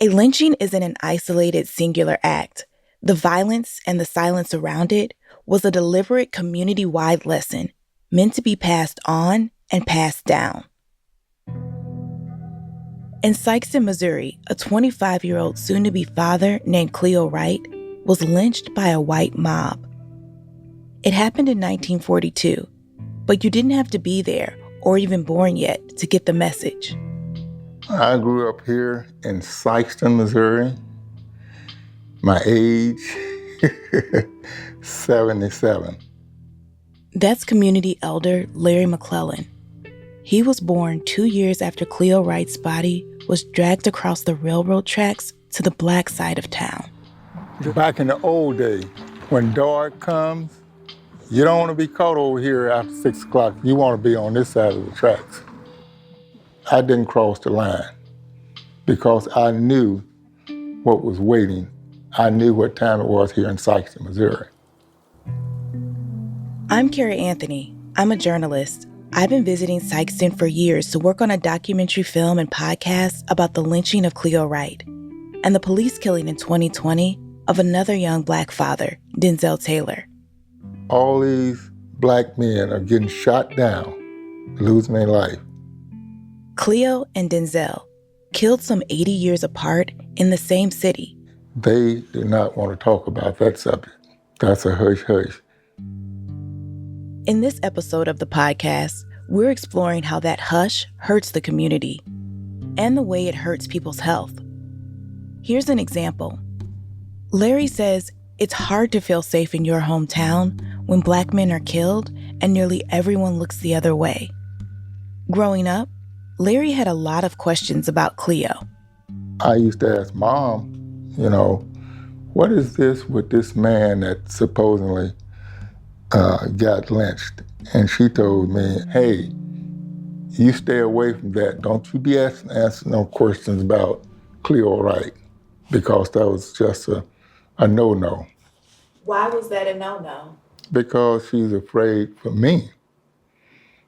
A lynching isn't an isolated, singular act. The violence and the silence around it was a deliberate community-wide lesson meant to be passed on and passed down. In Sikeston, Missouri, a 25-year-old soon-to-be father named Cleo Wright was lynched by a white mob. It happened in 1942, but you didn't have to be there or even born yet to get the message. I grew up here in Sikeston, Missouri. My age, 77. That's community elder Larry McClellan. He was born 2 years after Cleo Wright's body was dragged across the railroad tracks to the black side of town. Back in the old days, when dark comes, you don't want to be caught over here after 6 o'clock. You want to be on this side of the tracks. I didn't cross the line because I knew what was waiting. I knew what time it was here in Sikeston, Missouri. I'm Cara Anthony. I'm a journalist. I've been visiting Sikeston for years to work on a documentary film and podcast about the lynching of Cleo Wright and the police killing in 2020 of another young Black father, Denzel Taylor. All these Black men are getting shot down, losing their life. Cleo and Denzel, killed some 80 years apart in the same city. They do not want to talk about that subject. That's a hush-hush. In this episode of the podcast, we're exploring how that hush hurts the community and the way it hurts people's health. Here's an example. Larry says it's hard to feel safe in your hometown when Black men are killed and nearly everyone looks the other way. Growing up, Larry had a lot of questions about Cleo. I used to ask Mom, what is this with this man that supposedly got lynched? And she told me, hey, you stay away from that. Don't you be asking no questions about Cleo Wright, because that was just a no-no. Why was that a no-no? Because she's afraid for me,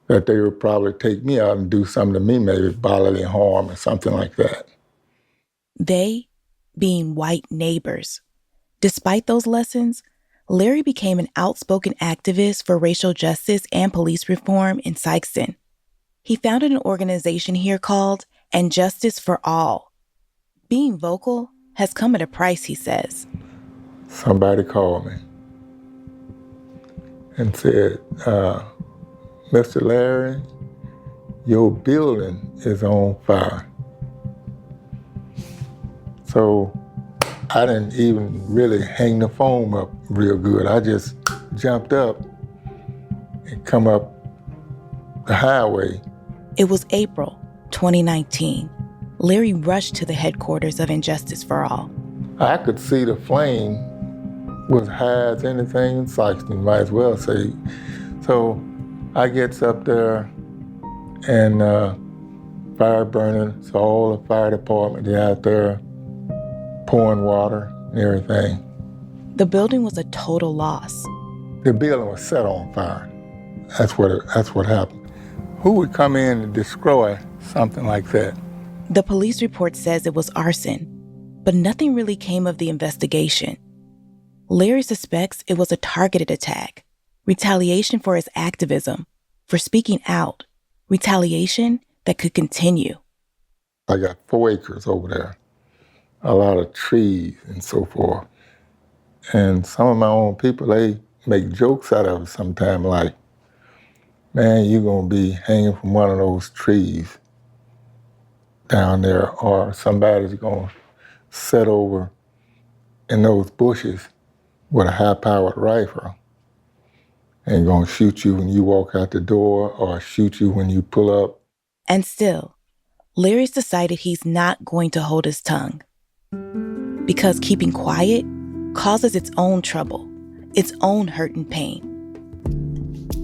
that they would probably take me out and do something to me, maybe bodily harm or something like that. They being white neighbors. Despite those lessons, Larry became an outspoken activist for racial justice and police reform in Sikeston. He founded an organization here called And Justice for All. Being vocal has come at a price, he says. Somebody called me and said, Mr. Larry, your building is on fire. So I didn't even really hang the phone up real good. I just jumped up and come up the highway. It was April 2019. Larry rushed to the headquarters of Injustice for All. I could see the flame was high as anything in Sikeston, might as well say. So I gets up there and fire burning. So all the fire department, they out there pouring water and everything. The building was a total loss. The building was set on fire. That's what happened. Who would come in and destroy something like that? The police report says it was arson, but nothing really came of the investigation. Larry suspects it was a targeted attack, retaliation for his activism, for speaking out, retaliation that could continue. I got 4 acres over there, a lot of trees and so forth. And some of my own people, they make jokes out of it sometimes, like, man, you're gonna be hanging from one of those trees down there, or somebody's gonna sit over in those bushes with a high-powered rifle and gonna shoot you when you walk out the door or shoot you when you pull up. And still, Larry's decided he's not going to hold his tongue. Because keeping quiet causes its own trouble, its own hurt and pain.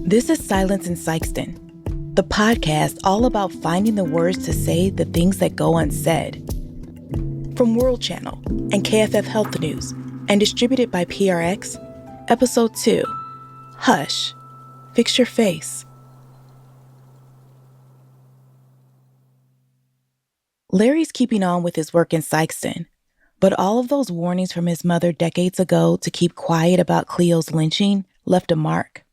This is Silence in Sikeston, the podcast all about finding the words to say the things that go unsaid. From World Channel and KFF Health News, and distributed by PRX, Episode 2, Hush, Fix Your Face. Larry's keeping on with his work in Sikeston, but all of those warnings from his mother decades ago to keep quiet about Cleo's lynching left a mark.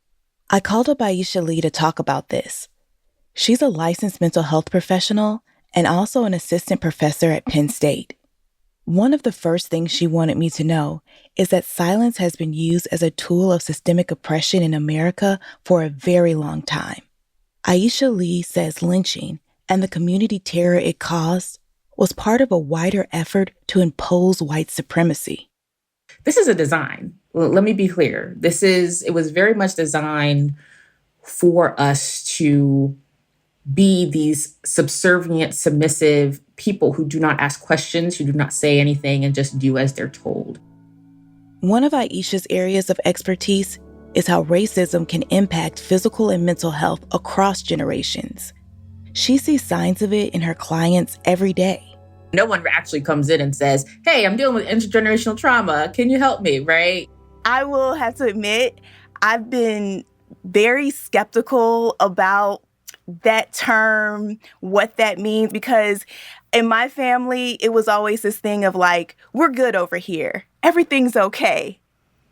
I called up Aiesha Lee to talk about this. She's a licensed mental health professional and also an assistant professor at Penn State. One of the first things she wanted me to know is that silence has been used as a tool of systemic oppression in America for a very long time. Aiesha Lee says lynching and the community terror it caused was part of a wider effort to impose white supremacy. This is a design. Let me be clear. It was very much designed for us to be these subservient, submissive people who do not ask questions, who do not say anything, and just do as they're told. One of Aiesha's areas of expertise is how racism can impact physical and mental health across generations. She sees signs of it in her clients every day. No one actually comes in and says, hey, I'm dealing with intergenerational trauma. Can you help me, right? I will have to admit, I've been very skeptical about that term, what that means, because in my family, it was always this thing of like, we're good over here. Everything's okay.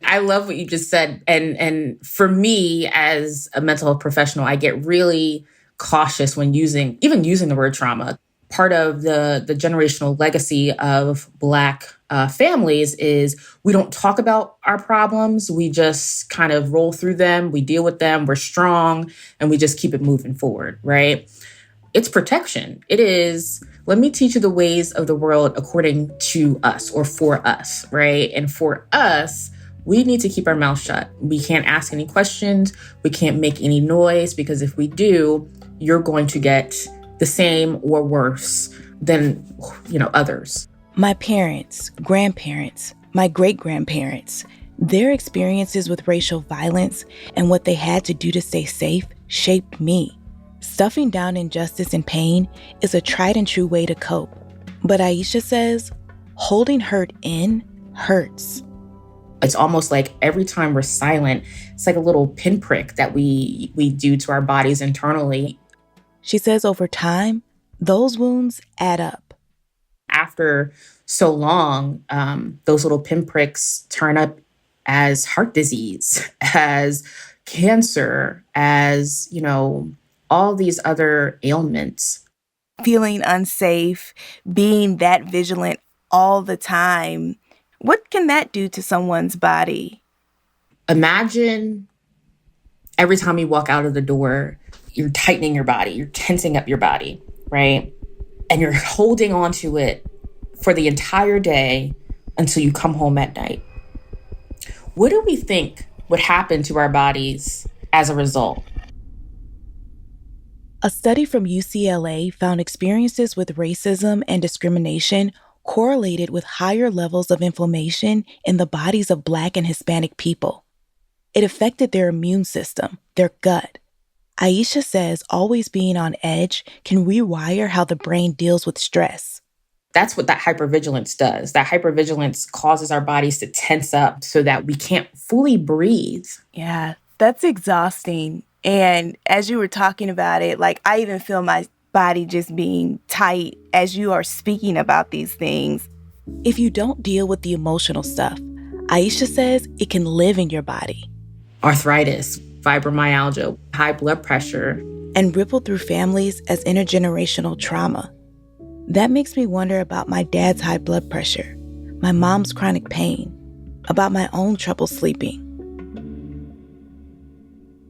I love what you just said. And for me, as a mental health professional, I get really cautious when using the word trauma. Part of the generational legacy of Black families is we don't talk about our problems. We just kind of roll through them. We deal with them. We're strong, and we just keep it moving forward, right? It's protection. It is, let me teach you the ways of the world according to us or for us, right? And for us, we need to keep our mouth shut. We can't ask any questions. We can't make any noise, because if we do, you're going to get the same or worse than, others. My parents, grandparents, my great-grandparents, their experiences with racial violence and what they had to do to stay safe shaped me. Stuffing down injustice and pain is a tried and true way to cope. But Aiesha says, holding hurt in hurts. It's almost like every time we're silent, it's like a little pinprick that we do to our bodies internally. She says over time, those wounds add up. After so long, those little pinpricks turn up as heart disease, as cancer, as, all these other ailments. Feeling unsafe, being that vigilant all the time, what can that do to someone's body? Imagine every time you walk out of the door, you're tightening your body, you're tensing up your body, right? And you're holding on to it for the entire day until you come home at night. What do we think would happen to our bodies as a result? A study from UCLA found experiences with racism and discrimination correlated with higher levels of inflammation in the bodies of Black and Hispanic people. It affected their immune system, their gut. Aiesha says always being on edge can rewire how the brain deals with stress. That's what that hypervigilance does. That hypervigilance causes our bodies to tense up so that we can't fully breathe. Yeah, that's exhausting. And as you were talking about it, like I even feel my body just being tight as you are speaking about these things. If you don't deal with the emotional stuff, Aiesha says it can live in your body. Arthritis, fibromyalgia, high blood pressure. And ripple through families as intergenerational trauma. That makes me wonder about my dad's high blood pressure, my mom's chronic pain, about my own trouble sleeping.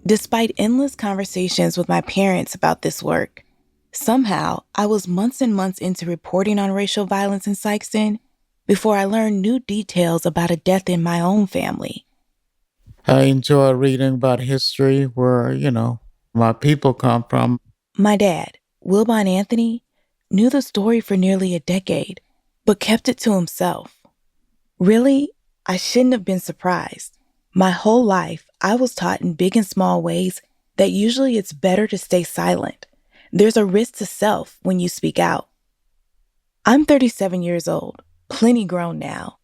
Despite endless conversations with my parents about this work, somehow I was months and months into reporting on racial violence in Sikeston before I learned new details about a death in my own family. I enjoy reading about history where, my people come from. My dad, Cara Anthony, knew the story for nearly a decade, but kept it to himself. Really, I shouldn't have been surprised. My whole life, I was taught in big and small ways that usually it's better to stay silent. There's a risk to self when you speak out. I'm 37 years old, plenty grown now,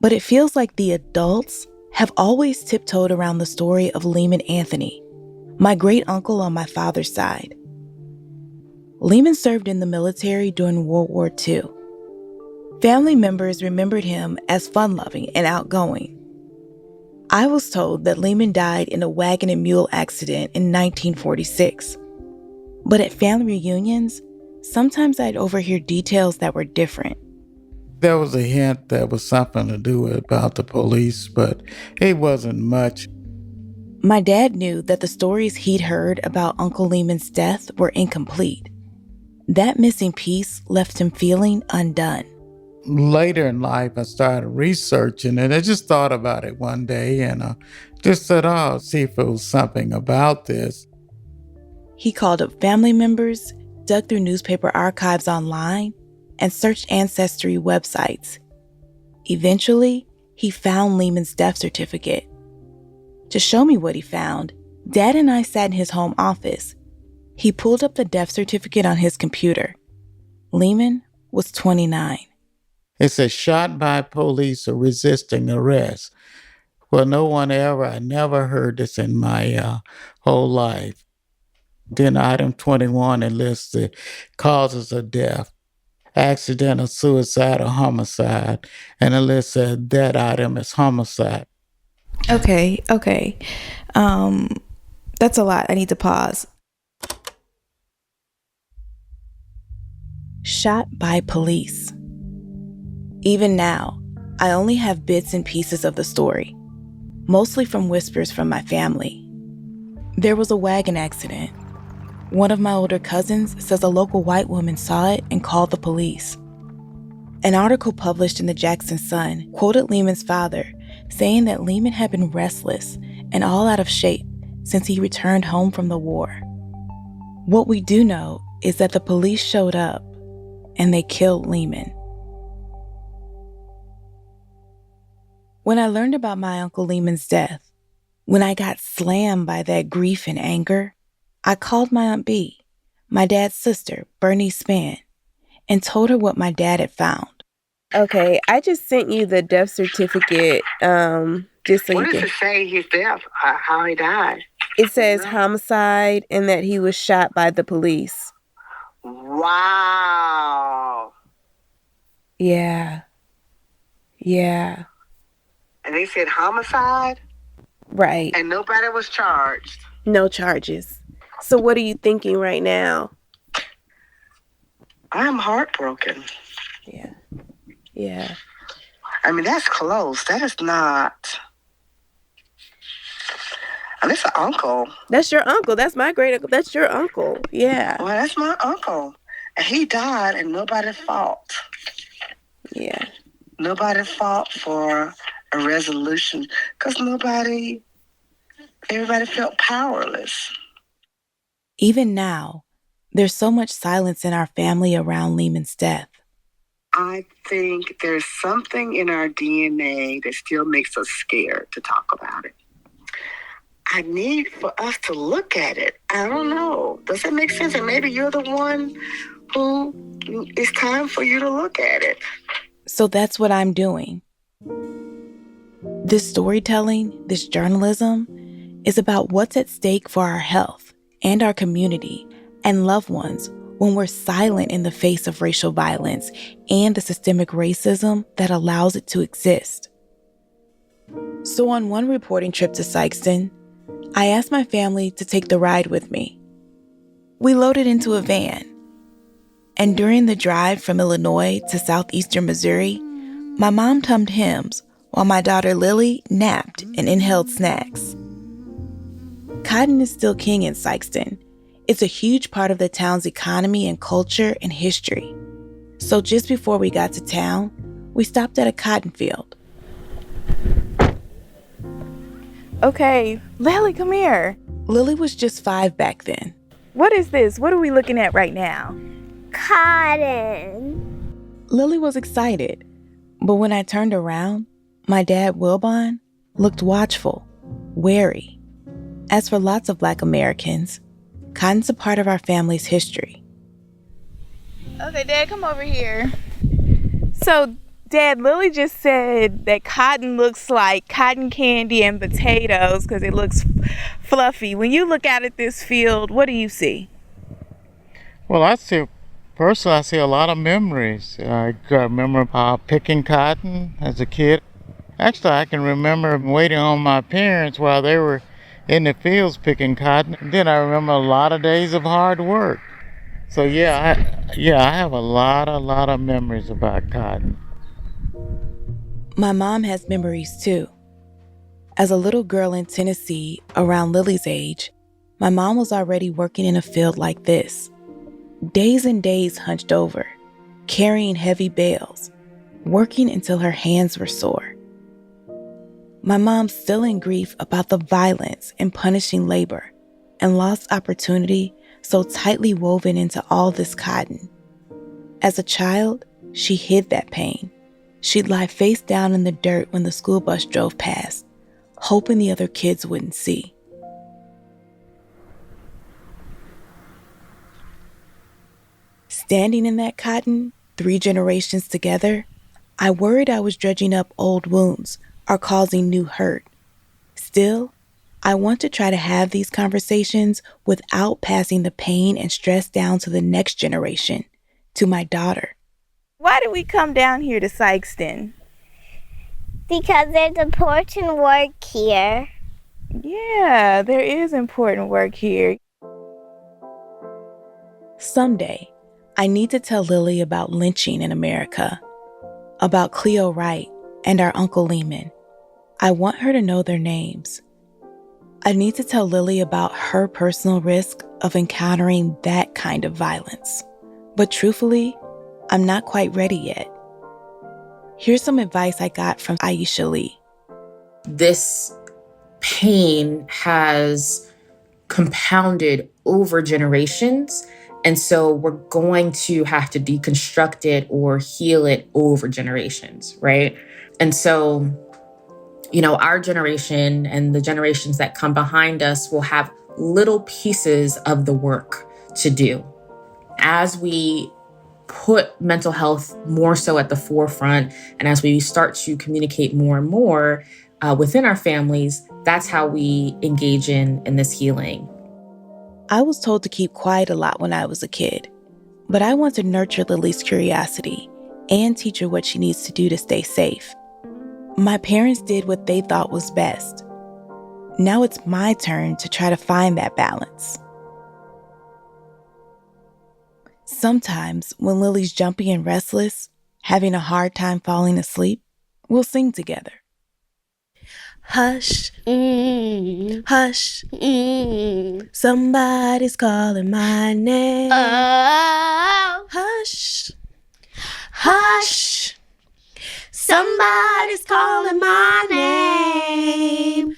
but it feels like the adults have always tiptoed around the story of Lynched Anthony, my great uncle on my father's side. Lehman served in the military during World War II. Family members remembered him as fun-loving and outgoing. I was told that Lehman died in a wagon and mule accident in 1946. But at family reunions, sometimes I'd overhear details that were different. There was a hint that was something to do about the police, but it wasn't much. My dad knew that the stories he'd heard about Uncle Lehman's death were incomplete. That missing piece left him feeling undone. Later in life, I started researching and I just thought about it one day and just said, oh, see if it was something about this. He called up family members, dug through newspaper archives online, and searched ancestry websites. Eventually, he found Lehman's death certificate. To show me what he found, Dad and I sat in his home office. He pulled up the death certificate on his computer. Lehman was 29. It says shot by police or resisting arrest. Well, I never heard this in my whole life. Then item 21, it lists the causes of death: accidental, suicide, or homicide. And it lists that item as homicide. Okay. That's a lot. I need to pause. Shot by police. Even now, I only have bits and pieces of the story, mostly from whispers from my family. There was a wagon accident. One of my older cousins says a local white woman saw it and called the police. An article published in the Jackson Sun quoted Lehman's father, saying that Lehman had been restless and all out of shape since he returned home from the war. What we do know is that the police showed up and they killed Lehman. When I learned about my Uncle Lehman's death, when I got slammed by that grief and anger, I called my Aunt B, my dad's sister, Bernice Spann, and told her what my dad had found. Okay, I just sent you the death certificate, just so What you does can... it say his death, how he died? It says homicide and that he was shot by the police. Wow. Yeah. And they said homicide? Right. And nobody was charged? No charges. So what are you thinking right now? I'm heartbroken. Yeah. I mean, that's close. That is not... And it's an uncle. That's your uncle. That's my great uncle. That's your uncle. Yeah. Well, that's my uncle. And he died and nobody fought. Yeah. Nobody fought for a resolution because everybody felt powerless. Even now, there's so much silence in our family around Lehman's death. I think there's something in our DNA that still makes us scared to talk about it. I need for us to look at it. I don't know. Does that make sense? And maybe you're the one who it's time for you to look at it. So that's what I'm doing. This storytelling, this journalism, is about what's at stake for our health and our community and loved ones when we're silent in the face of racial violence and the systemic racism that allows it to exist. So on one reporting trip to Sikeston, I asked my family to take the ride with me. We loaded into a van, and during the drive from Illinois to southeastern Missouri, my mom hummed hymns while my daughter Lily napped and inhaled snacks. Cotton is still king in Sikeston. It's a huge part of the town's economy and culture and history. So just before we got to town, we stopped at a cotton field. Okay, Lily, come here. Lily was just 5 back then. What is this? What are we looking at right now? Cotton. Lily was excited, but when I turned around, my dad, Wilbon, looked watchful, wary. As for lots of Black Americans, cotton's a part of our family's history. Okay, Dad, come over here. So, Dad, Lily just said that cotton looks like cotton candy and potatoes because it looks fluffy. When you look out at this field, what do you see? Well, personally, I see a lot of memories. I remember picking cotton as a kid. Actually, I can remember waiting on my parents while they were in the fields picking cotton. And then I remember a lot of days of hard work. So I have a lot of memories about cotton. My mom has memories too. As a little girl in Tennessee, around Lily's age, my mom was already working in a field like this. Days and days hunched over, carrying heavy bales, working until her hands were sore. My mom's still in grief about the violence and punishing labor and lost opportunity so tightly woven into all this cotton. As a child, she hid that pain. She'd lie face down in the dirt when the school bus drove past, hoping the other kids wouldn't see. Standing in that cotton, 3 generations together, I worried I was dredging up old wounds or causing new hurt. Still, I want to try to have these conversations without passing the pain and stress down to the next generation, to my daughter. Why did we come down here to Sikeston? Because there's important work here. Yeah, there is important work here. Someday, I need to tell Lily about lynching in America, about Cleo Wright and our Uncle Lehman. I want her to know their names. I need to tell Lily about her personal risk of encountering that kind of violence. But truthfully, I'm not quite ready yet. Here's some advice I got from Aiesha Lee. This pain has compounded over generations. And so we're going to have to deconstruct it or heal it over generations, right? And so, our generation and the generations that come behind us will have little pieces of the work to do. As we put mental health more so at the forefront, and as we start to communicate more and more within our families, that's how we engage in this healing. I was told to keep quiet a lot when I was a kid, but I want to nurture Lily's curiosity and teach her what she needs to do to stay safe. My parents did what they thought was best. Now it's my turn to try to find that balance. Sometimes when Lily's jumpy and restless, having a hard time falling asleep, we'll sing together. Hush, hush, somebody's calling my name. Oh, Hush, hush, somebody's calling my name.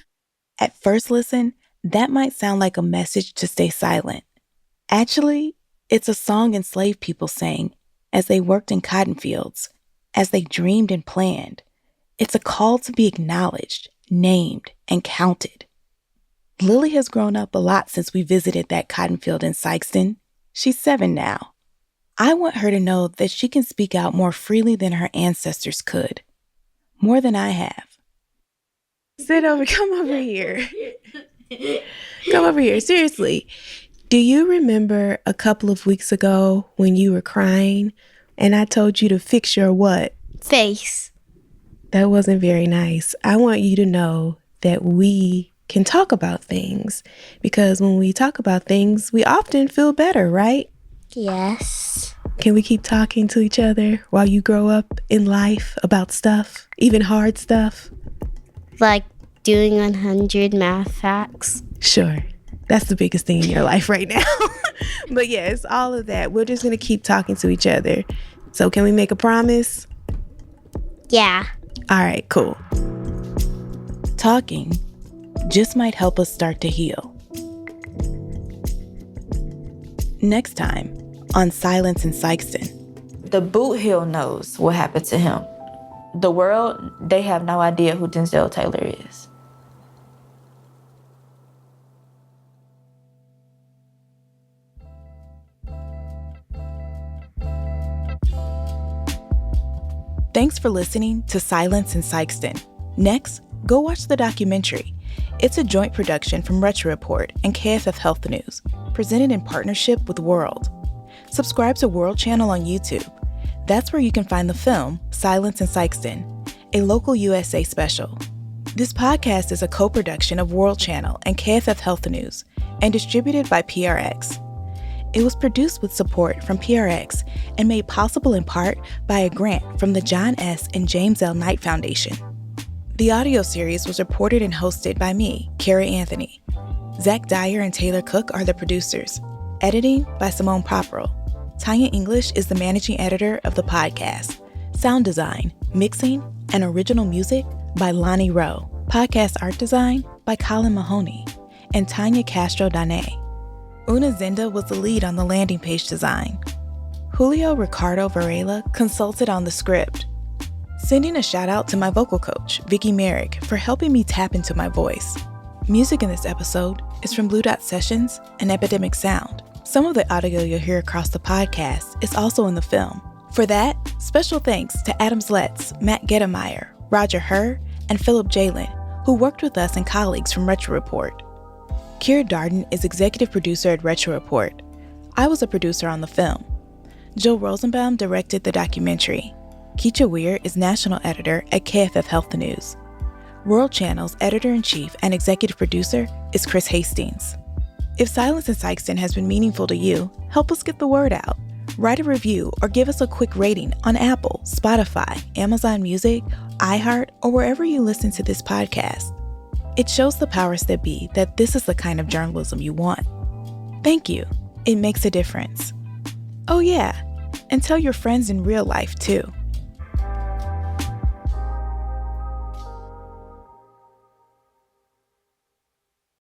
At first listen, that might sound like a message to stay silent. Actually, it's a song enslaved people sang as they worked in cotton fields, as they dreamed and planned. It's a call to be acknowledged, named, and counted. Lily has grown up a lot since we visited that cotton field in Sikeston. She's 7 now. I want her to know that she can speak out more freely than her ancestors could. More than I have. Come over here. Come over here, seriously. Do you remember a couple of weeks ago when you were crying and I told you to fix your what? face. That wasn't very nice. I want you to know that we can talk about things because when we talk about things, we often feel better, right? Yes. Can we keep talking to each other while you grow up in life about stuff, even hard stuff? Like doing 100 math facts. Sure. That's the biggest thing in your life right now. But yes, all of that. We're just going to keep talking to each other. So can we make a promise? Yeah. All right, cool. Talking just might help us start to heal. Next time on Silence in Sikeston. The boot heel knows what happened to him. The world, they have no idea who Denzel Taylor is. Thanks for listening to Silence in Sikeston. Next, go watch the documentary. It's a joint production from Retro Report and KFF Health News, presented in partnership with World. subscribe to World Channel on YouTube. That's where you can find the film Silence in Sikeston, a local USA special. This podcast is a co-production of World Channel and KFF Health News and distributed by PRX. It was produced with support from PRX and made possible in part by a grant from the John S. and James L. Knight Foundation. The audio series was reported and hosted by me, Cara Anthony. Zach Dyer and Taylor Cook are the producers. Editing by Simone Popperl. Tanya English is the managing editor of the podcast. Sound design, mixing, and original music by Lonnie Rowe. Podcast art design by Colin Mahoney and Tanya Castro-Dane. Una Zinda was the lead on the landing page design. Julio Ricardo Varela consulted on the script. Sending a shout out to my vocal coach, Vicky Merrick, for helping me tap into my voice. Music in this episode is from Blue Dot Sessions and Epidemic Sound. Some of the audio you'll hear across the podcast is also in the film. For that, special thanks to Adam Zletz, Matt Gettemeyer, Roger Herr, and Philip Jalen, who worked with us and colleagues from Retro Report. Kira Darden is executive producer at Retro Report. I was a producer on the film. Jill Rosenbaum directed the documentary. Keisha Weir is national editor at KFF Health News. World Channel's editor-in-chief and executive producer is Chris Hastings. If Silence in Sikeston has been meaningful to you, help us get the word out. Write a review or give us a quick rating on Apple, Spotify, Amazon Music, iHeart, or wherever you listen to this podcast. It shows the powers that be that this is the kind of journalism you want. Thank you. It makes a difference. Oh yeah, and tell your friends in real life too.